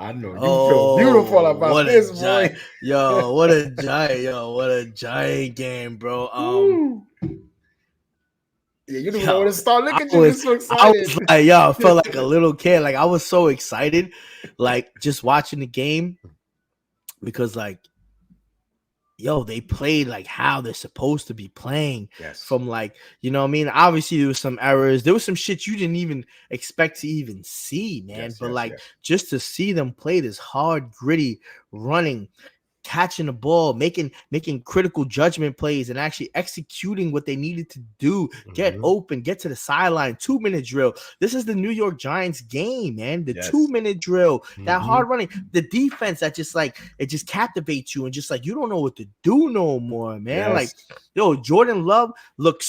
I know you feel beautiful Oh, about what a this, giant, boy. what a giant game, bro. Woo. Yeah, you don't even know where Yo, to start. Look I at you, you're was, so I excited. was like, yo, I felt like a little kid. Like I was so excited, like just watching the game because, like, yo, they played like how they're supposed to be playing. Yes, From like, you know what I mean? Obviously, there was some errors. There was some shit you didn't even expect to even see, man. yes, But yes, like, yes. just to see them play this hard, gritty running, catching the ball, making critical judgment plays, and actually executing what they needed to do. Get Mm-hmm. open, get to the sideline, 2-minute drill. This is the New York Giants game, man. The Yes. 2-minute drill, that Mm-hmm. hard running, the defense that just like it just captivates you and just like you don't know what to do no more, man. Like, Yes. yo, Jordan Love looked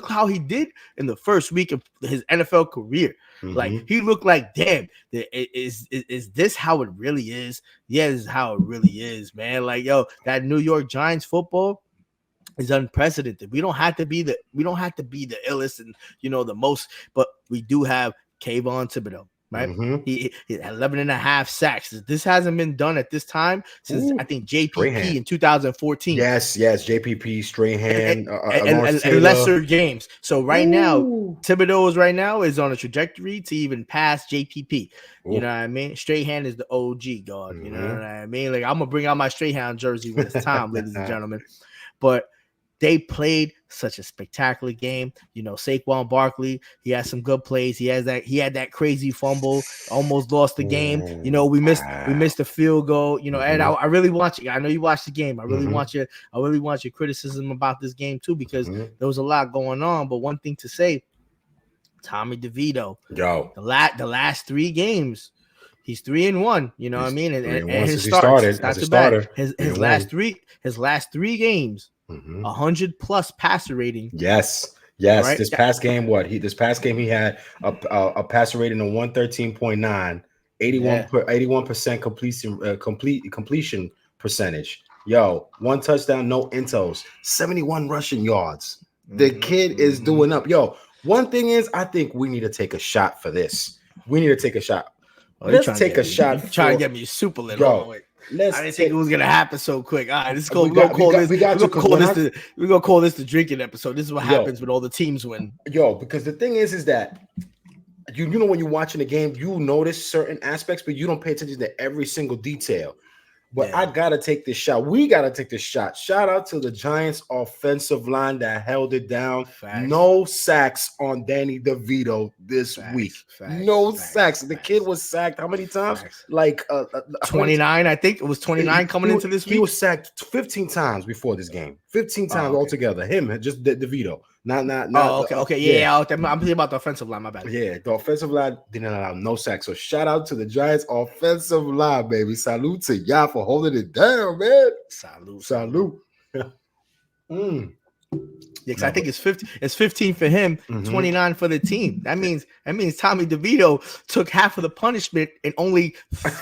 how he did in the first week of his NFL career. Like Mm-hmm. he looked like, damn, is this how it really is? Yeah, this is how it really is, man. Like, yo, that New York Giants football is unprecedented. We don't have to be the illest and the most, but we do have Kayvon Thibodeau, right? Mm-hmm. He had 11 and a half sacks. This hasn't been done at this time since I Ooh. think Straight JPP hand. in 2014. Yes, yes. JPP, Strahan, Lawrence And Taylor. lesser games. So right now, Ooh. Thibodeau is on a trajectory to even pass JPP. You know Ooh. what I mean? Straight hand is the OG guard. You know Mm-hmm. what I mean? Like I'm gonna bring out my straight hand jersey when it's time, ladies and gentlemen. But they played such a spectacular game. Saquon Barkley, he had some good plays. He had that crazy fumble, almost lost the game. Ooh, We wow. missed the field goal. And Mm-hmm. I really want you. I know you watched the game. Mm-hmm. I really want your criticism about this game too, because Mm-hmm. there was a lot going on. But one thing to say, Tommy DeVito, Yo, the last 3 games, he's 3-1. You know what I he's mean? three And, and and one his since he starts, it's started not as a too bad. starter. His Three his and last one. three games, Mm-hmm. 100+ passer rating. Yes, yes. Right? This past game, this past game he had a passer rating of 113.9, Yeah. 81% completion percentage. Yo, 1 touchdown, no intos, 71 rushing yards. The kid is doing up. Yo, one thing is, I think we need to take a shot for this. We need to take a shot. Oh, Let's take a you shot trying to for get me super lit. Hold on, yo. wait. I Let's didn't think it take. was gonna happen so quick. All right, let's go. We got we got to because We're gonna call this the drinking episode. This is what yo happens when all the teams win. because the thing is that you know when you're watching the game, you notice certain aspects, but you don't pay attention to every single detail. But I Yeah. gotta take this shot. We gotta take this shot. Shout out to the Giants offensive line that held it down. Facts. No sacks on Danny DeVito this week. No sacks. The kid was sacked how many times? Facts. Like how many 29, I think it was 29 coming into this he week. was sacked 15 times before this game. 15 times Oh, okay. altogether. Him, just DeVito. Not Oh, okay. yeah. I'm thinking about the offensive line. My bad. Yeah, the offensive line didn't allow no sacks. So shout out to the Giants offensive line, baby. Salute to y'all for holding it down, man. Salute. Yeah, because I think it's 50. It's 15 for him, 29 for the team. That means Tommy DeVito took half of the punishment in only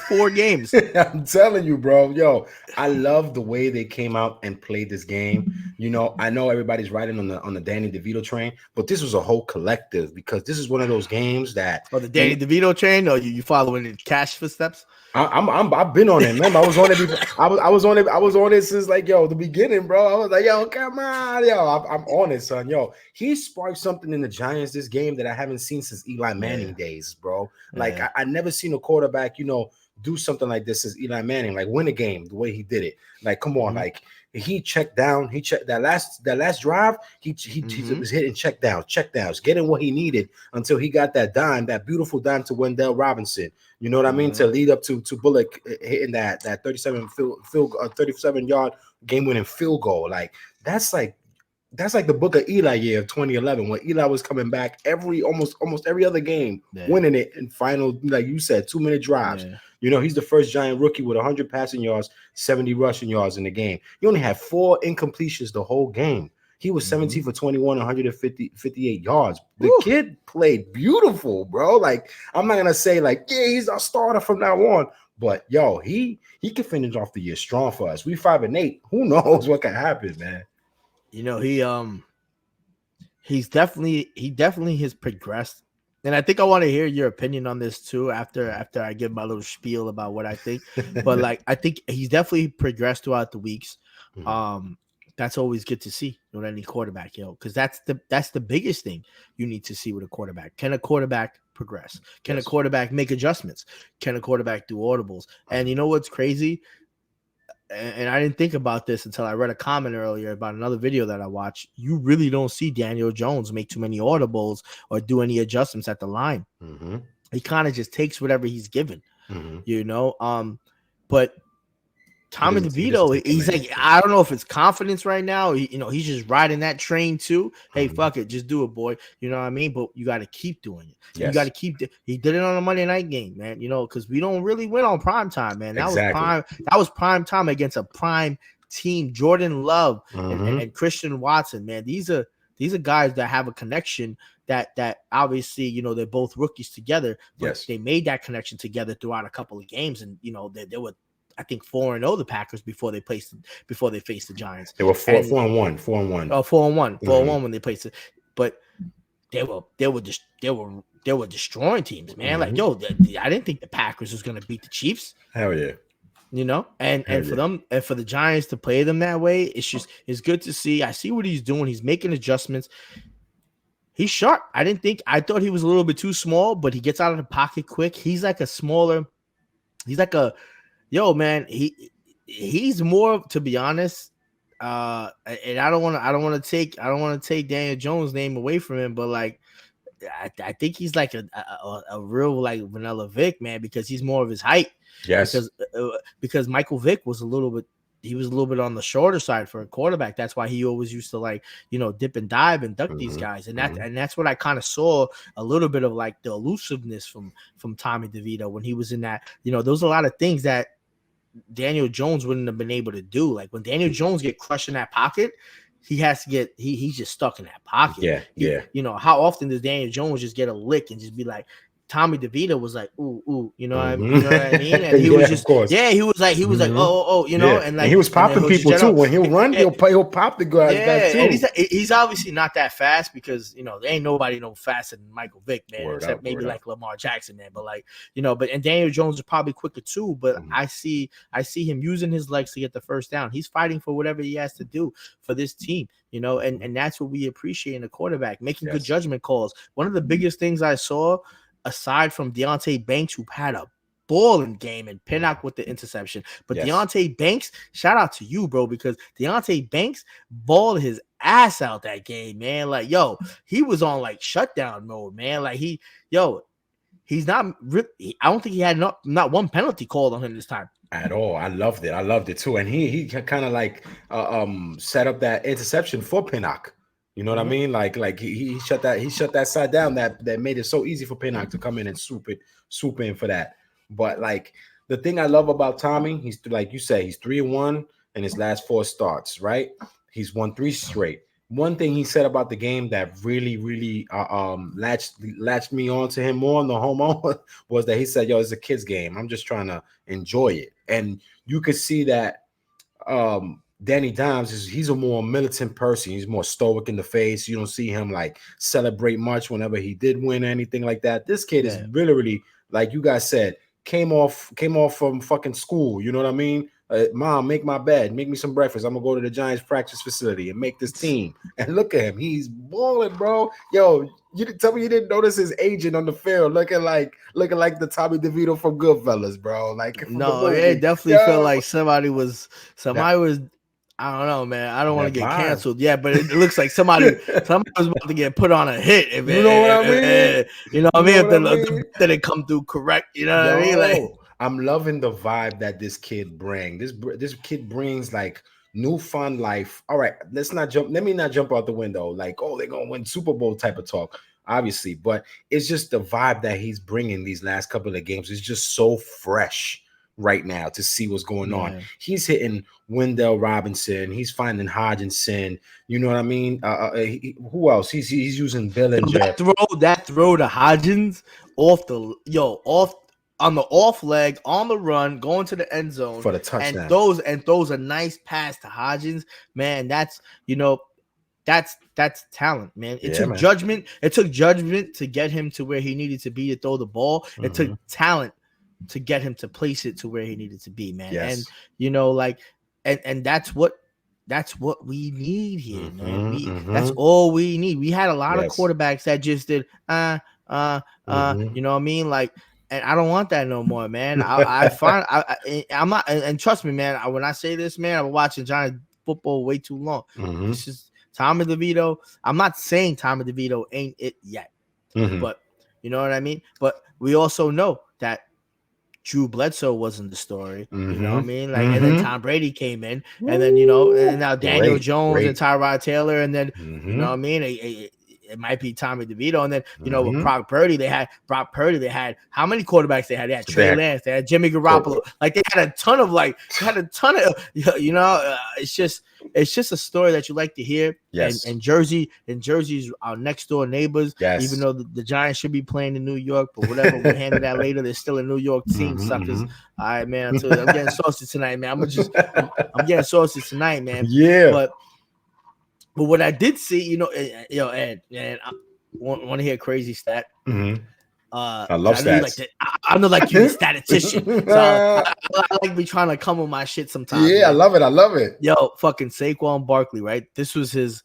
4 games. I'm telling you, bro. Yo, I love the way they came out and played this game. I know everybody's riding on the Danny DeVito train, but this was a whole collective because this is one of those games that the Danny DeVito train, or you following the Cash footsteps? I've been on it. Remember, I was on it before. I was on it. I was on it since the beginning, bro. I was like, yo, come on, yo, I'm on it, son. Yo, he sparked something in the Giants this game that I haven't seen since Eli Manning days, bro. Like I never seen a quarterback, do something like this since Eli Manning, like win a game the way he did it. Like, come on, like he checked down. He checked that last drive. He was hitting check downs, getting what he needed until he got that beautiful dime to Wendell Robinson. You know what I mean? To lead up to Bullock hitting that 37-yard game-winning field goal. Like that's like the book of Eli year of 2011 when Eli was coming back almost every other game, winning it in final, like you said, 2-minute drives. He's the first Giant rookie with 100 passing yards, 70 rushing yards in the game. He only had 4 incompletions the whole game. He was 17 for 21, 58 yards. The kid played beautiful, bro. Like, I'm not going to say, he's our starter from now on. But, yo, he can finish off the year strong for us. We 5-8. Who knows what can happen, man? He definitely has progressed And I think I want to hear your opinion on this too after I give my little spiel about what I think. But like, I think he's definitely progressed throughout the weeks. That's always good to see with any quarterback, because that's the biggest thing you need to see with a quarterback. Can a quarterback progress? Can a quarterback make adjustments? Can a quarterback do audibles? And you know what's crazy? And I didn't think about this until I read a comment earlier about another video that I watched. You really don't see Daniel Jones make too many audibles or do any adjustments at the line. He kind of just takes whatever he's given, but Tommy DeVito, he's like, I don't know if it's confidence right now. He's just riding that train too. Hey, fuck it, just do it, boy. You know what I mean? But you got to keep doing it. You got to keep. He did it on a Monday night game, man. Because we don't really win on prime time, man. That was prime time against a prime team. Jordan Love and Christian Watson, man. These are guys that have a connection. That obviously, they're both rookies together. But they made that connection together throughout a couple of games, and they were, I think, 4-0 the Packers before they faced the Giants. They were 4-1. 4-1. Oh, 4-1. 4-1 when they placed it. But they were destroying teams, man. Like, I didn't think the Packers was gonna beat the Chiefs. Hell yeah. And for them and for the Giants to play them that way, it's good to see. I see what he's doing. He's making adjustments. He's sharp. I thought he was a little bit too small, but he gets out of the pocket quick. He's like man, he's more, to be honest. And I don't want to take Daniel Jones' name away from him, but like, I think he's like a real like vanilla Vic, man, because he's more of his height. Yes. Because Michael Vick was a little bit on the shorter side for a quarterback. That's why he always used to like, dip and dive and duck these guys. And that's what I kind of saw a little bit of, like, the elusiveness from Tommy DeVito when he was in that. There was a lot of things that Daniel Jones wouldn't have been able to do. Like when Daniel Jones get crushed in that pocket, he's just stuck in that pocket. How often does Daniel Jones just get a lick and just be like, Tommy DeVito was like, ooh, you know what I mean? And he was just, he was like, and like, and he was popping people too. When he'll run, he'll pop the guy too. And he's obviously not that fast because there ain't nobody no faster than Michael Vick, man, except maybe like Lamar Jackson, man. But like, and Daniel Jones is probably quicker too. But I see him using his legs to get the first down. He's fighting for whatever he has to do for this team, and that's what we appreciate in a quarterback, making good judgment calls. One of the biggest things I saw, aside from Deontay Banks, who had a balling game, and Pinnock with the interception, but Deontay Banks, shout out to you, bro, because Deontay Banks balled his ass out that game, man. Like, he was on like shutdown mode, man. Like he's not. I don't think he had not one penalty called on him this time at all. I loved it too, and he kind of like set up that interception for Pinnock. You know what I mean? Like he shut that side down that made it so easy for Pinnock to come in and swoop in for that. But like the thing I love about Tommy, he's, like you say, he's 3-1 in his last 4 starts, right? He's won 3 straight. One thing he said about the game that really latched me on to him more on the home on was that he said, it's a kid's game. I'm just trying to enjoy it. And you could see that Danny Dimes he's a more militant person. He's more stoic in the face. You don't see him like celebrate much whenever he did win or anything like that. This kid is really, like you guys said, came off from fucking school. You know what I mean? Mom, make my bed, make me some breakfast. I'm gonna go to the Giants practice facility and make this team. And look at him, he's balling, bro. You didn't tell me you didn't notice his agent on the field looking like the Tommy DeVito from Goodfellas, bro. Like, no, it definitely felt like somebody was. I don't know, man. I don't want to get canceled. Yeah, but it looks like somebody was about to get put on a hit. You know what I mean? You know what I mean? If they come through correct, you know what I mean? Like, I'm loving the vibe that this kid brings. This kid brings like new fun life. All right, let me not jump out the window like, they're gonna win Super Bowl type of talk, obviously, but it's just the vibe that he's bringing these last couple of games is just so fresh right now to see what's going on. He's hitting Wendell Robinson. He's finding Hodgson. You know what I mean? Who else? He's using Billinger. That throw to Hodgins off on the off leg on the run, going to the end zone for the touchdown. And throws a nice pass to Hodgins. Man, that's that's talent, man. It took man. judgment. It took judgment to get him to where he needed to be to throw the ball. It took talent to get him to place it to where he needed to be, man. Yes. And you know, like, and that's what we need here, man. That's all we need. We had a lot of quarterbacks that just did you know what I mean? Like, and I don't want that no more, man. I'm not, and trust me, man. When I say this, man, I've been watching Giants football way too long. This is Tommy DeVito. I'm not saying Tommy DeVito ain't it yet, but you know what I mean. But we also know that Drew Bledsoe wasn't the story. You know what I mean? Like, and then Tom Brady came in, and then, you know, and now Daniel Jones and Tyrod Taylor, and then, you know what I mean? It might be Tommy DeVito, and then, you know, with Brock Purdy, they had how many quarterbacks they had? They had Trey Lance, they had Jimmy Garoppolo. Like, they had a ton of, you know, it's just a story that you like to hear. Yes. And Jersey's our next door neighbors. Yes. Even though the Giants should be playing in New York, but whatever, we'll handle that later. They're still a New York team, suckers. All right, man. I'm getting saucy tonight, man. I'm getting saucy tonight, man. Yeah. But what I did see, you know, Ed, and I want to hear a crazy stat. I love stats. I know, like, you're a statistician. So I like be trying to come with my shit sometimes. Yeah, man. I love it. Yo, fucking Saquon Barkley, right? This was his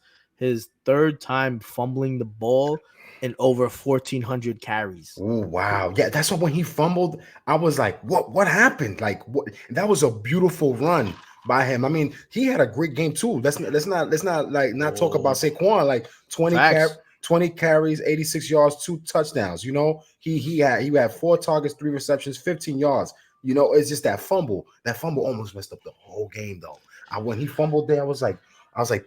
third time fumbling the ball in over 1,400 carries. Oh, wow. Yeah, that's what, when he fumbled, I was like, what happened? Like, what? That was a beautiful run by him. I mean, he had a great game too. Let's not talk about Saquon. Like 20 carries, 86 yards, 2 touchdowns. You know, he had 4 targets, 3 receptions, 15 yards. You know, it's just that fumble. That fumble almost messed up the whole game, though. When he fumbled there, I was like,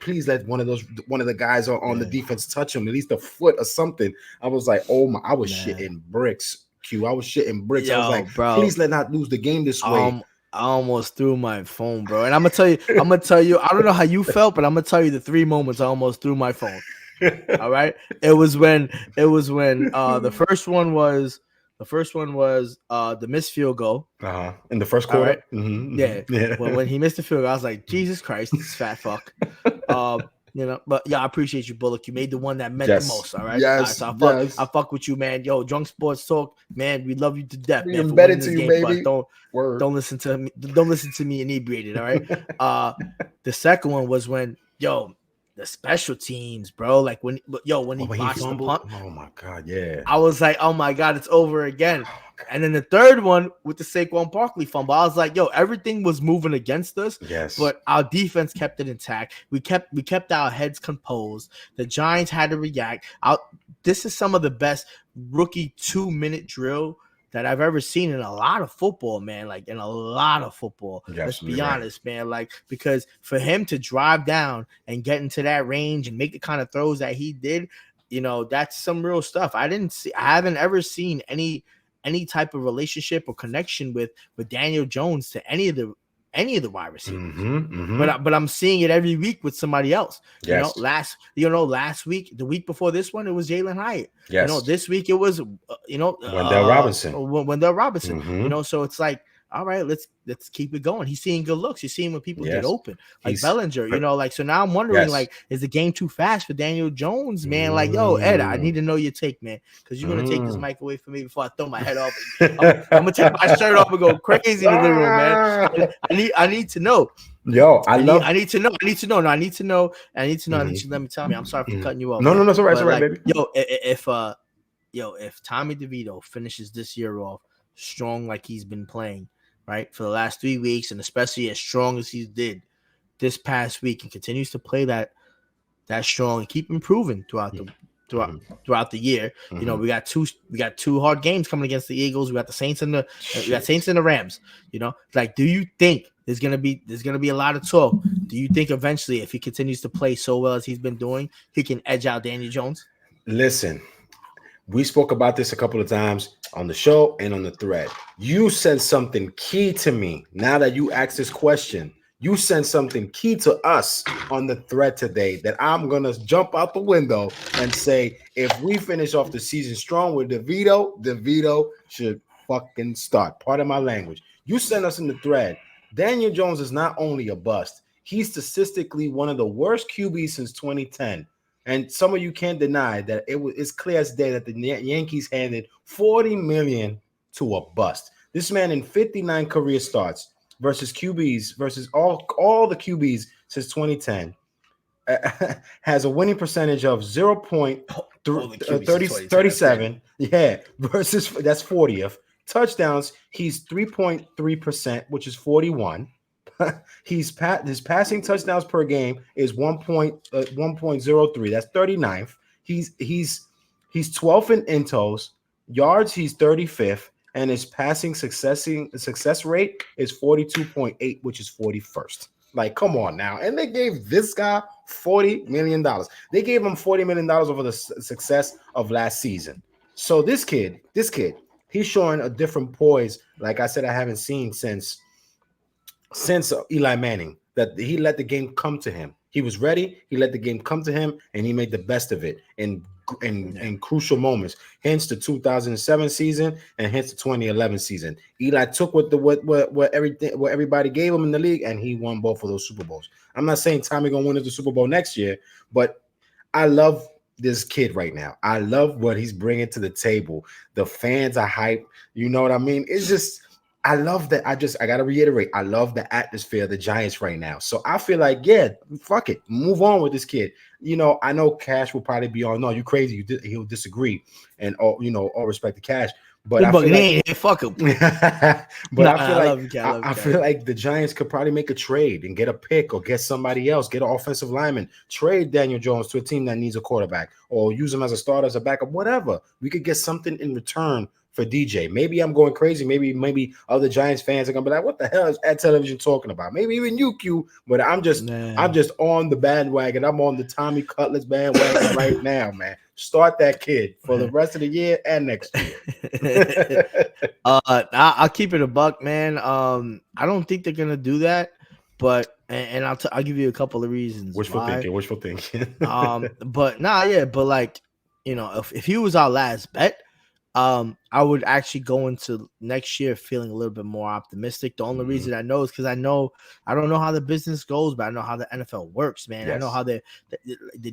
please let one of the guys on the defense touch him, at least a foot or something. I was like, oh my, I was shitting bricks. I was shitting bricks. I was like, bro, please let not lose the game this way. I almost threw my phone, bro. And I'm gonna tell you, I don't know how you felt, but I'm gonna tell you the 3 moments I almost threw my phone. All right. It was when the first one was the missed field goal. In the first quarter. Right? Yeah. When he missed the field goal, I was like, Jesus Christ, this fat fuck. You know, but yeah, I appreciate you, Bullock. You made the one that meant the most. All right. Yes. All right, so I fuck with you, man. Yo, Drunk Sports Talk, man. We love you to death. We man, embedded to you, baby. Don't listen to me. Don't listen to me inebriated. All right. The second one was when the special teams, bro. Like when he botched the punt. Oh my God, yeah. I was like, oh my God, it's over again. And then the third one with the Saquon Barkley fumble, I was like, everything was moving against us. Yes. But our defense kept it intact. We kept our heads composed. The Giants had to react. This is some of the best rookie 2-minute drill that I've ever seen in a lot of football, man. Like, in a lot of football. Let's be honest, man. Like, because for him to drive down and get into that range and make the kind of throws that he did, you know, that's some real stuff. I haven't ever seen any type of relationship or connection with Daniel Jones to any of the wide receivers. But I'm seeing it every week with somebody else. Yes. Last week, the week before this one, it was Jalen Hyatt. Yes. You know, this week it was Wendell Robinson. Wendell Robinson. You know, so it's like, all right, let's keep it going. He's seeing good looks. He's seeing when people get open, like Bellinger. You know, like, so now I'm wondering, like, is the game too fast for Daniel Jones, man? Like, Ed, I need to know your take, man, because you're gonna take this mic away from me before I throw my head off. I'm gonna take my shirt off and go crazy in the living room, man. I need to know. I need to know. I need to know. I need to let me tell me. I'm sorry for cutting you off. No, it's all right. It's all right, baby. If Tommy DeVito finishes this year off strong like he's been playing, right, for the last 3 weeks, and especially as strong as he did this past week, and continues to play that strong and keep improving throughout the year. You know, we got two hard games coming against the Eagles. We got the Saints and the Rams. You know, like, do you think there's gonna be a lot of talk? Do you think eventually, if he continues to play so well as he's been doing, he can edge out Daniel Jones? Listen, we spoke about this a couple of times on the show and on the thread. You said something key to me. Now that you asked this question, you sent something key to us on the thread today that I'm going to jump out the window and say, if we finish off the season strong with DeVito should fucking start. Part of my language. You sent us in the thread. Daniel Jones is not only a bust, He's statistically one of the worst QBs since 2010. And some of you can't deny that it's clear as day that the Yankees handed $40 million to a bust. This man in 59 career starts versus QBs versus all the QBs since 2010 has a winning percentage of 0.37. Yeah, versus that's 40th. Touchdowns, he's 3.3%, which is 41. His passing touchdowns per game is 1.03. That's 39th. He's 12th in intos. Yards, he's 35th, and his passing success rate is 42.8, which is 41st. Like, come on now. And they gave this guy $40 million. They gave him $40 million over the success of last season. So this kid, he's showing a different poise. Like I said, I haven't seen since Eli Manning, that he let the game come to him. He was ready. He let the game come to him, and he made the best of it in crucial moments. Hence the 2007 season, and hence the 2011 season. Eli took what everybody gave him in the league, and he won both of those Super Bowls. I'm not saying Tommy gonna win the Super Bowl next year, but I love this kid right now. I love what he's bringing to the table. The fans are hyped. You know what I mean? It's just. I love that. I got to reiterate. I love the atmosphere of the Giants right now. So I feel like, yeah, fuck it. Move on with this kid. You know, I know Cash will probably be on. No, you crazy. He'll disagree. And all respect to Cash. But I feel like, fuck him. But I feel like the Giants could probably make a trade and get a pick or get somebody else, get an offensive lineman, trade Daniel Jones to a team that needs a quarterback, or use him as a starter, as a backup, whatever. We could get something in return for DJ. Maybe I'm going crazy. Maybe other Giants fans are gonna be like, "What the hell is Ad Television talking about?" Maybe even you, Q. But I'm just on the bandwagon. I'm on the Tommy Cutlass bandwagon right now, man. Start that kid for the rest of the year and next year. I'll keep it a buck, man. I don't think they're gonna do that, but and I'll give you a couple of reasons. Wishful thinking. But like, if he was our last bet, I would actually go into next year feeling a little bit more optimistic. The only reason I know is because I don't know how the business goes, but I know how the NFL works, man. Yes. I know how they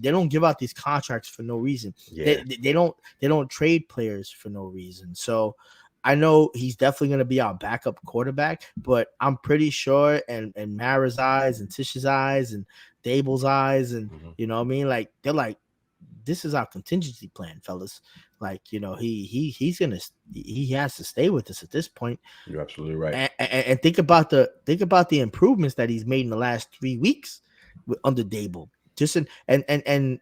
don't give out these contracts for no reason. Yeah. They don't trade players for no reason. So I know he's definitely going to be our backup quarterback, but I'm pretty sure and Mara's eyes and Tish's eyes and Dable's eyes and you know what I mean? Like, they're like, this is our contingency plan, fellas. Like, he has to stay with us at this point. You're absolutely right. And think about the improvements that he's made in the last 3 weeks under Dable. And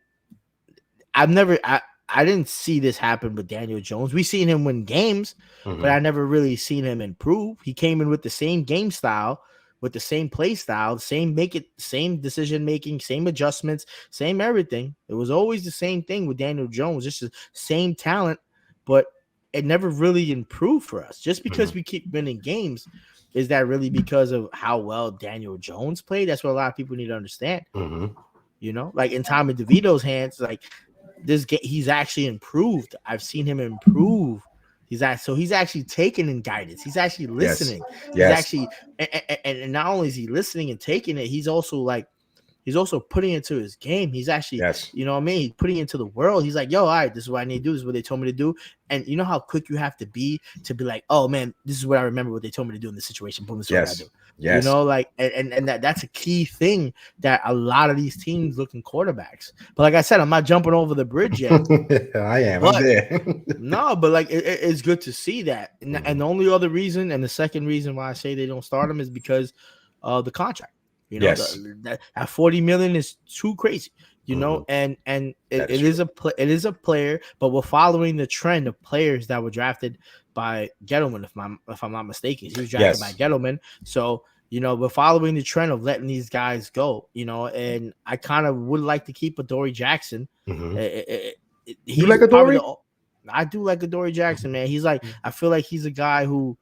I didn't see this happen with Daniel Jones. We've seen him win games, but I never really seen him improve. He came in with the same game style, with the same play style, same decision making, same adjustments, same everything. It was always the same thing with Daniel Jones, just the same talent, but it never really improved for us. Just because we keep winning games, is that really because of how well Daniel Jones played? That's what a lot of people need to understand. Like in Tommy DeVito's hands, like this game, he's actually improved. I've seen him improve. He's actually taking in guidance. He's actually listening. Yes. He's actually, and not only is he listening and taking it, he's also putting it into his game. He's actually, you know what I mean? He's putting it into the world. He's like, yo, all right, this is what I need to do. This is what they told me to do. And you know how quick you have to be like, oh man, this is what I remember what they told me to do in this situation. Boom, this is what I do. Yes. And that's a key thing that a lot of these teams looking quarterbacks. But like I said, I'm not jumping over the bridge yet. I am. I'm there. No, but like it's good to see that. And the only other reason, and the second reason why I say they don't start him, is because of the contract. That $40 million is too crazy. And it is a player, but we're following the trend of players that were drafted by Gettleman, if I'm not mistaken. He was drafted by Gettleman. So, we're following the trend of letting these guys go, and I kind of would like to keep Adoree Jackson. You like Adoree? I do like Adoree Jackson, man. He's like, I feel like he's a guy who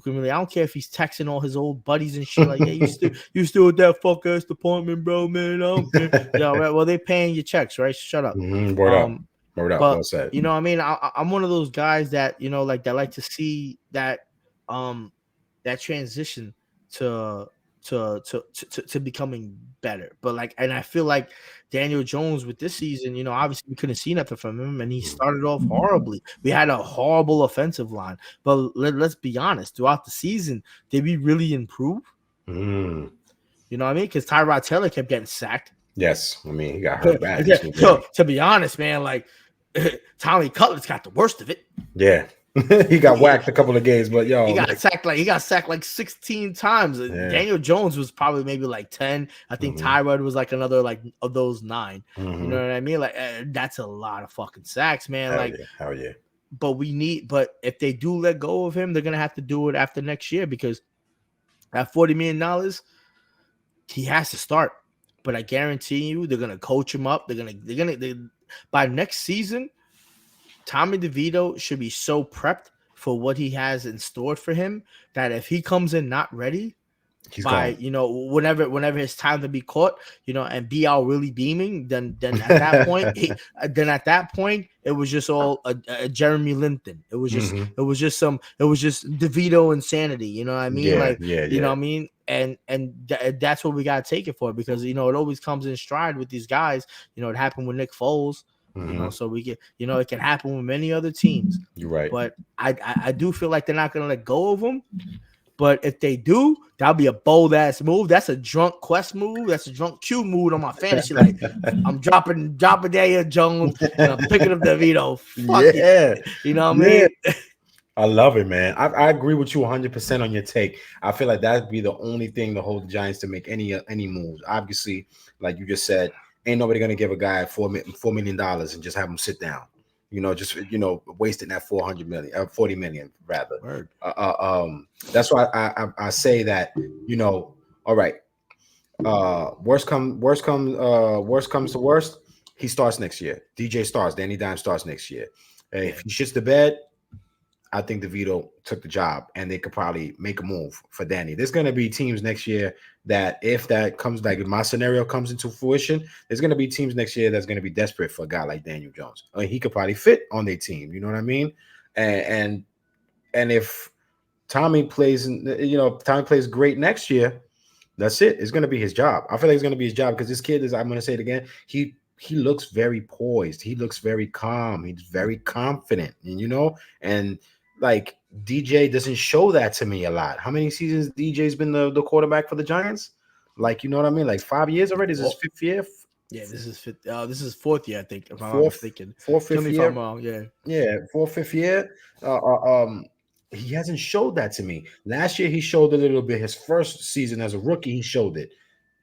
can really, I don't care if he's texting all his old buddies and shit like, yeah, you still at that fuck ass department, bro, man. I don't care. Right. Well, they paying your checks, right? Shut up. Word up. Well said. You know what I mean? I'm one of those guys that, that like to see that that transition to to becoming better. But like, and I feel like Daniel Jones with this season, you know, obviously we couldn't see nothing from him, and he started off horribly. We had a horrible offensive line, but let's be honest, throughout the season, did we really improve? Mm. You know what I mean? Because Tyrod Taylor kept getting sacked. Yes, I mean he got hurt bad. So to be honest, man, like Tommy Cutler's got the worst of it. Yeah. He got whacked a couple of games, but yo, he got sacked like 16 times. Yeah. Daniel Jones was probably maybe like 10. I think Tyrod was like another like of those 9. You know what I mean? Like that's a lot of fucking sacks, man. Hell yeah. But if they do let go of him, they're gonna have to do it after next year because at $40 million, he has to start. But I guarantee you, they're gonna coach him up. They're gonna by next season. Tommy DeVito should be so prepped for what he has in store for him that if he comes in not ready, he's by gone. You know, whenever it's time to be caught, you know, and be out really beaming, then at that point, it was just all a Jeremy Linton. It was just DeVito insanity. You know what I mean? You know what I mean? And that's what we gotta take it for because you know it always comes in stride with these guys. You know, it happened with Nick Foles. You know, so we get, you know, it can happen with many other teams. You're right. But I do feel like they're not going to let go of him. But if they do, that'll be a bold ass move. That's a drunk Quest move. That's a drunk Q move on my fantasy. Like I'm dropping Daniel Jones and I'm picking up DeVito. Fuck it. You know what I mean? I love it, man. I agree with you 100% on your take. I feel like that'd be the only thing to hold the Giants to make any moves. Obviously, like you just said, ain't nobody gonna give a guy $4 million and just have him sit down. You know, just wasting that $40 million rather. That's why I say that. You know, all right. Worst comes to worst, he starts next year. DJ starts. Danny Dimes starts next year. If he shits the bed, I think DeVito took the job, and they could probably make a move for Danny. There's going to be teams next year that if that comes, like if my scenario comes into fruition, there's going to be teams next year that's going to be desperate for a guy like Daniel Jones. I mean, he could probably fit on their team. You know what I mean? And if Tommy plays great next year, that's it. It's going to be his job. I feel like it's going to be his job because this kid is. I'm going to say it again. He looks very poised. He looks very calm. He's very confident, and like DJ doesn't show that to me a lot. How many seasons DJ's been the quarterback for the Giants? Like, you know what I mean? Like 5 years already. Is this 5th year? Yeah, this is fifth. This is 4th year, I think. If I'm not thinking 4th, 5th year. If I'm wrong. Yeah, 4th, 5th year. He hasn't showed that to me. Last year he showed a little bit. His first season as a rookie, he showed it.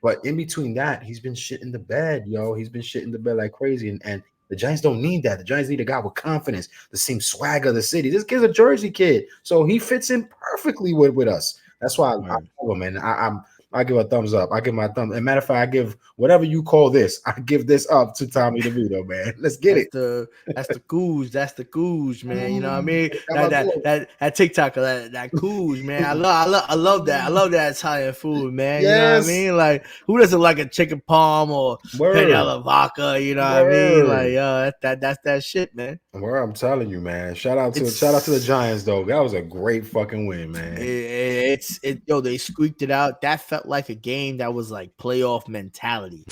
But in between that, he's been shitting the bed, yo. He's been shitting the bed like crazy, and the Giants don't need that. The Giants need a guy with confidence, the same swagger of the city. This kid's a Jersey kid, so he fits in perfectly with us. That's why I love him, man. I give a thumbs up. I give my thumb. As a matter of fact, I give whatever you call this. I give this up to Tommy DeVito, man. Let's get it. That's the Coos. That's the Coos, man. You know what I mean? That TikTok, that Coos, man. I love that. I love that Italian food, man. Yes. You know what I mean? Like, who doesn't like a chicken palm or panella vodka? You know what I mean? Like, that's that shit, man. Where I'm telling you, man. Shout out to the Giants, though. That was a great fucking win, man. They squeaked it out. That felt like a game that was like playoff mentality.